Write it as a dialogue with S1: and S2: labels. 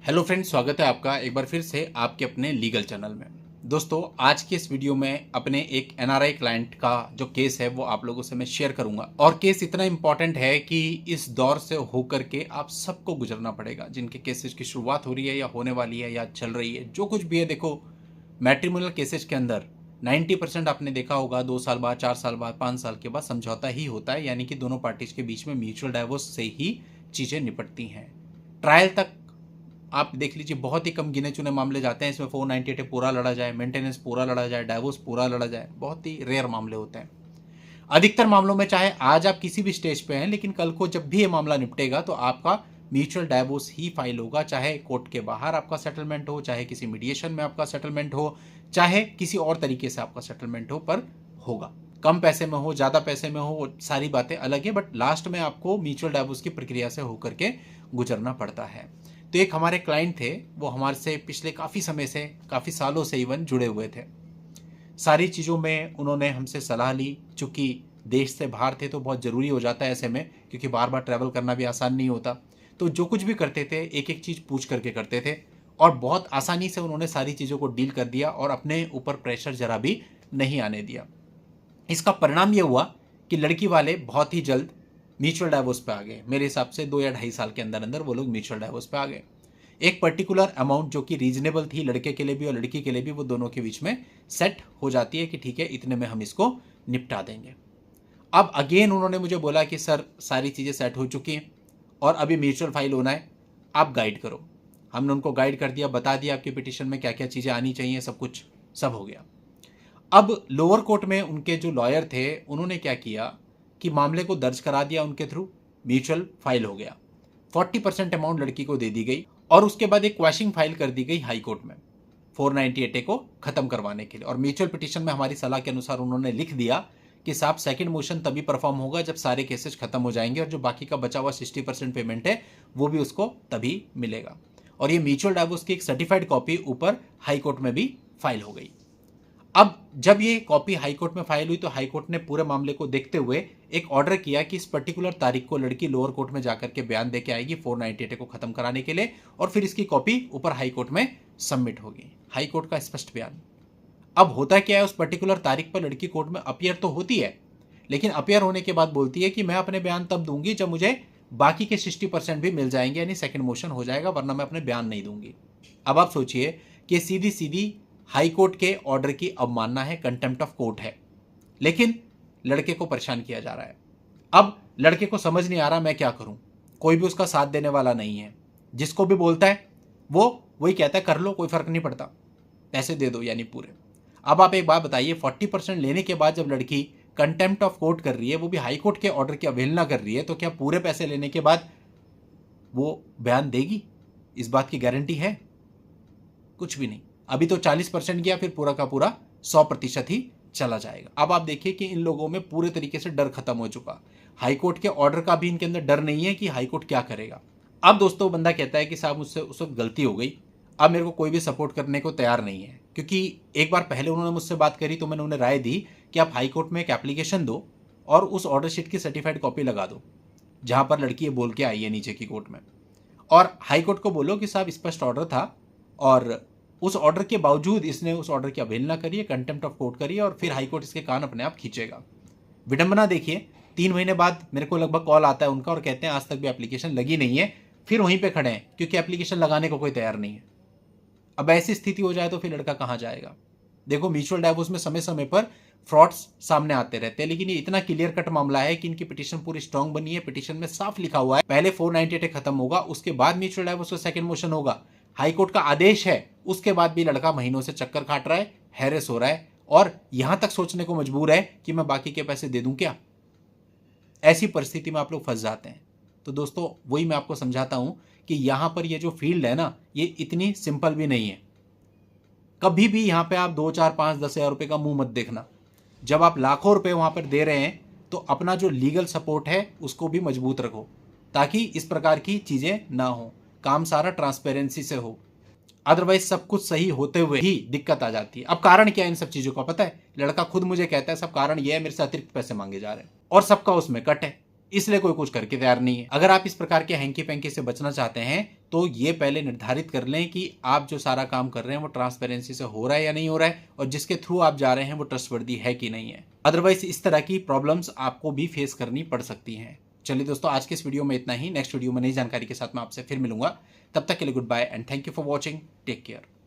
S1: Hello friends, स्वागत है आपका एक बार फिर से आपके अपने लीगल चैनल में। दोस्तों, आज के इस वीडियो में अपने एक एनआरआई क्लाइंट का जो केस है वो आप लोगों से मैं शेयर करूंगा। और केस इतना इंपॉर्टेंट है कि इस दौर से होकर के आप सबको गुजरना पड़ेगा, जिनके केसेस की शुरुआत हो रही है या होने वाली है या चल रही है, जो कुछ भी है। देखो, मैट्रिमोनियल केसेज के अंदर 90% आपने देखा होगा 2 साल बाद, 4 साल बाद, 5 साल के बाद समझौता ही होता है, यानी कि दोनों पार्टीज के बीच में म्यूचुअल डाइवोर्स से ही चीज़ें निपटती हैं। ट्रायल तक आप देख लीजिए, बहुत ही कम गिने चुने मामले जाते हैं इसमें 498 पूरा लड़ा जाए, मेंटेनेंस पूरा लड़ा जाए, डाइवोर्स पूरा लड़ा जाए, बहुत ही रेयर मामले होते हैं। अधिकतर मामलों में चाहे आज आप किसी भी स्टेज पे हैं, लेकिन कल को जब भी ये मामला निपटेगा तो आपका म्यूचुअल डाइवोर्स ही फाइल होगा, चाहे कोर्ट के बाहर आपका सेटलमेंट हो, चाहे किसी मीडिएशन में आपका सेटलमेंट हो, चाहे किसी और तरीके से आपका सेटलमेंट हो, पर होगा। कम पैसे में हो, ज़्यादा पैसे में हो, सारी बातें अलग है, बट लास्ट में आपको म्यूचुअल डाइवोर्स की प्रक्रिया से होकर के गुजरना पड़ता है। तो एक हमारे क्लाइंट थे, वो हमारे से पिछले काफ़ी समय से, काफ़ी सालों से इवन जुड़े हुए थे। सारी चीज़ों में उन्होंने हमसे सलाह ली। चूँकि देश से बाहर थे तो बहुत ज़रूरी हो जाता है ऐसे में, क्योंकि बार बार ट्रैवल करना भी आसान नहीं होता। तो जो कुछ भी करते थे एक एक चीज़ पूछ करके करते थे, और बहुत आसानी से उन्होंने सारी चीज़ों को डील कर दिया और अपने ऊपर प्रेशर ज़रा भी नहीं आने दिया। इसका परिणाम ये हुआ कि लड़की वाले बहुत ही जल्द म्यूचुअल डाइवोर्स पे आ गए। मेरे हिसाब से 2 या ढाई साल के अंदर अंदर वो लोग म्यूचुअल डाइवोर्स पे आ गए। एक पर्टिकुलर अमाउंट जो कि रीजनेबल थी लड़के के लिए भी और लड़की के लिए भी, वो दोनों के बीच में सेट हो जाती है कि ठीक है, इतने में हम इसको निपटा देंगे। अब अगेन उन्होंने मुझे बोला कि सर, सारी चीज़ें सेट हो चुकी हैं और अभी म्यूचुअल फाइल होना है, आप गाइड करो। हमने उनको गाइड कर दिया, बता दिया आपकी पिटीशन में क्या क्या चीज़ें आनी चाहिए, सब कुछ सब हो गया। अब लोअर कोर्ट में उनके जो लॉयर थे उन्होंने क्या किया कि मामले को दर्ज करा दिया उनके थ्रू, म्यूचुअल फाइल हो गया। 40% अमाउंट लड़की को दे दी गई और उसके बाद एक क्वैशिंग फाइल कर दी गई हाई कोर्ट में 498A को खत्म करवाने के लिए। और म्यूचुअल पिटीशन में हमारी सलाह के अनुसार उन्होंने लिख दिया कि साहब, सेकंड मोशन तभी परफॉर्म होगा जब सारे केसेस खत्म हो जाएंगे और जो बाकी का बचा हुआ 60% पेमेंट है वो भी उसको तभी मिलेगा। और ये म्यूचुअल डाइवोर्स की एक सर्टिफाइड कॉपी ऊपर हाई कोर्ट में भी फाइल हो गई। अब जब ये कॉपी हाईकोर्ट में फाइल हुई तो हाईकोर्ट ने पूरे मामले को देखते हुए एक ऑर्डर किया कि इस पर्टिकुलर तारीख को लड़की लोअर कोर्ट में जाकर के बयान देके आएगी 498 को खत्म कराने के लिए, और फिर इसकी कॉपी ऊपर हाईकोर्ट में सबमिट होगी। हाईकोर्ट का स्पष्ट बयान। अब होता क्या है, उस पर्टिकुलर तारीख पर लड़की कोर्ट में अपियर तो होती है, लेकिन अपियर होने के बाद बोलती है कि मैं अपने बयान तब दूंगी जब मुझे बाकी के 60% भी मिल जाएंगे, यानी सेकंड मोशन हो जाएगा, वरना मैं अपने बयान नहीं दूंगी। अब आप सोचिए कि सीधी सीधी हाई कोर्ट के ऑर्डर की अवमानना है, कंटेम्प्ट ऑफ कोर्ट है, लेकिन लड़के को परेशान किया जा रहा है। अब लड़के को समझ नहीं आ रहा मैं क्या करूं, कोई भी उसका साथ देने वाला नहीं है। जिसको भी बोलता है वो वही कहता है कर लो, कोई फर्क नहीं पड़ता, पैसे दे दो, यानी पूरे। अब आप एक बात बताइए, 40% लेने के बाद जब लड़की कंटेम्प्ट ऑफ कोर्ट कर रही है, वो भी हाई कोर्ट के ऑर्डर की अवहेलना कर रही है, तो क्या पूरे पैसे लेने के बाद वो बयान देगी? इस बात की गारंटी है? कुछ भी नहीं। अभी तो 40% गया, फिर पूरा का पूरा 100% ही चला जाएगा। अब आप देखिए कि इन लोगों में पूरे तरीके से डर खत्म हो चुका। हाईकोर्ट के ऑर्डर का भी इनके अंदर डर नहीं है कि हाईकोर्ट क्या करेगा। अब दोस्तों, बंदा कहता है कि साहब, मुझसे उस वक्त गलती हो गई, अब मेरे को कोई भी सपोर्ट करने को तैयार नहीं है। क्योंकि एक बार पहले उन्होंने मुझसे बात करी तो मैंने उन्हें राय दी कि आप हाईकोर्ट में एक एप्लीकेशन दो और उस ऑर्डर शीट की सर्टिफाइड कॉपी लगा दो जहां पर लड़की ये बोल के आई है नीचे की कोर्ट में, और हाईकोर्ट को बोलो कि साहब, स्पष्ट ऑर्डर था और उस ऑर्डर के बावजूद इसने उस ऑर्डर की अवहेलना करी है, कंटेम्प्ट ऑफ कोर्ट करी है, और फिर हाईकोर्ट इसके कान अपने आप खींचेगा। विडंबना देखिए, 3 महीने बाद मेरे को लगभग कॉल आता है उनका और कहते हैं आज तक भी एप्लीकेशन लगी नहीं है। फिर वहीं पे खड़े हैं क्योंकि एप्लीकेशन लगाने को कोई तैयार नहीं है। अब ऐसी स्थिति हो जाए तो फिर लड़का कहाँ जाएगा? देखो, म्यूचुअल डाइवोर्स में समय समय पर फ्रॉड्स सामने आते रहते हैं, लेकिन ये इतना क्लियर कट मामला है कि इनकी पिटीशन पूरी स्ट्रांग बनी है। पिटीशन में साफ लिखा हुआ है पहले 498 खत्म होगा, उसके बाद म्यूचुअल डाइवोर्स का सेकंड मोशन होगा। हाईकोर्ट का आदेश है, उसके बाद भी लड़का महीनों से चक्कर काट रहा है, हैरेस हो रहा है और यहां तक सोचने को मजबूर है कि मैं बाकी के पैसे दे दूं क्या। ऐसी परिस्थिति में आप लोग फंस जाते हैं। तो दोस्तों, वही मैं आपको समझाता हूं कि यहां पर ये जो फील्ड है ना, ये इतनी सिंपल भी नहीं है। कभी भी यहां पे आप 2, 4, 5, 10 हजार रुपए का मुंह मत देखना। जब आप लाखों रुपए वहां पर दे रहे हैं तो अपना जो लीगल सपोर्ट है उसको भी मजबूत रखो, ताकि इस प्रकार की चीजें ना हो, काम सारा ट्रांसपेरेंसी से हो। अदरवाइज सब कुछ सही होते हुए ही दिक्कत आ जाती है। अब कारण क्या है इन सब चीजों का पता है? लड़का खुद मुझे कहता है सब कारण यह है मेरे से अतिरिक्त पैसे मांगे जा रहे हैं, और सबका उसमें कट है। इसलिए कोई कुछ करके तैयार नहीं है। अगर आप इस प्रकार के हैंकी पैंकी से बचना चाहते हैं तो ये पहले निर्धारित कर लें कि आप जो सारा काम कर रहे हैं वो ट्रांसपेरेंसी से हो रहा है या नहीं हो रहा है, और जिसके थ्रू आप जा रहे हैं वो ट्रस्टवर्दी है कि नहीं है। अदरवाइज इस तरह की प्रॉब्लम्स आपको भी फेस करनी पड़ सकती हैं। चलिए दोस्तों, आज के इस वीडियो में इतना ही। नेक्स्ट वीडियो में नई जानकारी के साथ मैं आपसे फिर मिलूंगा। तब तक के लिए good bye and thank you for watching. Take care.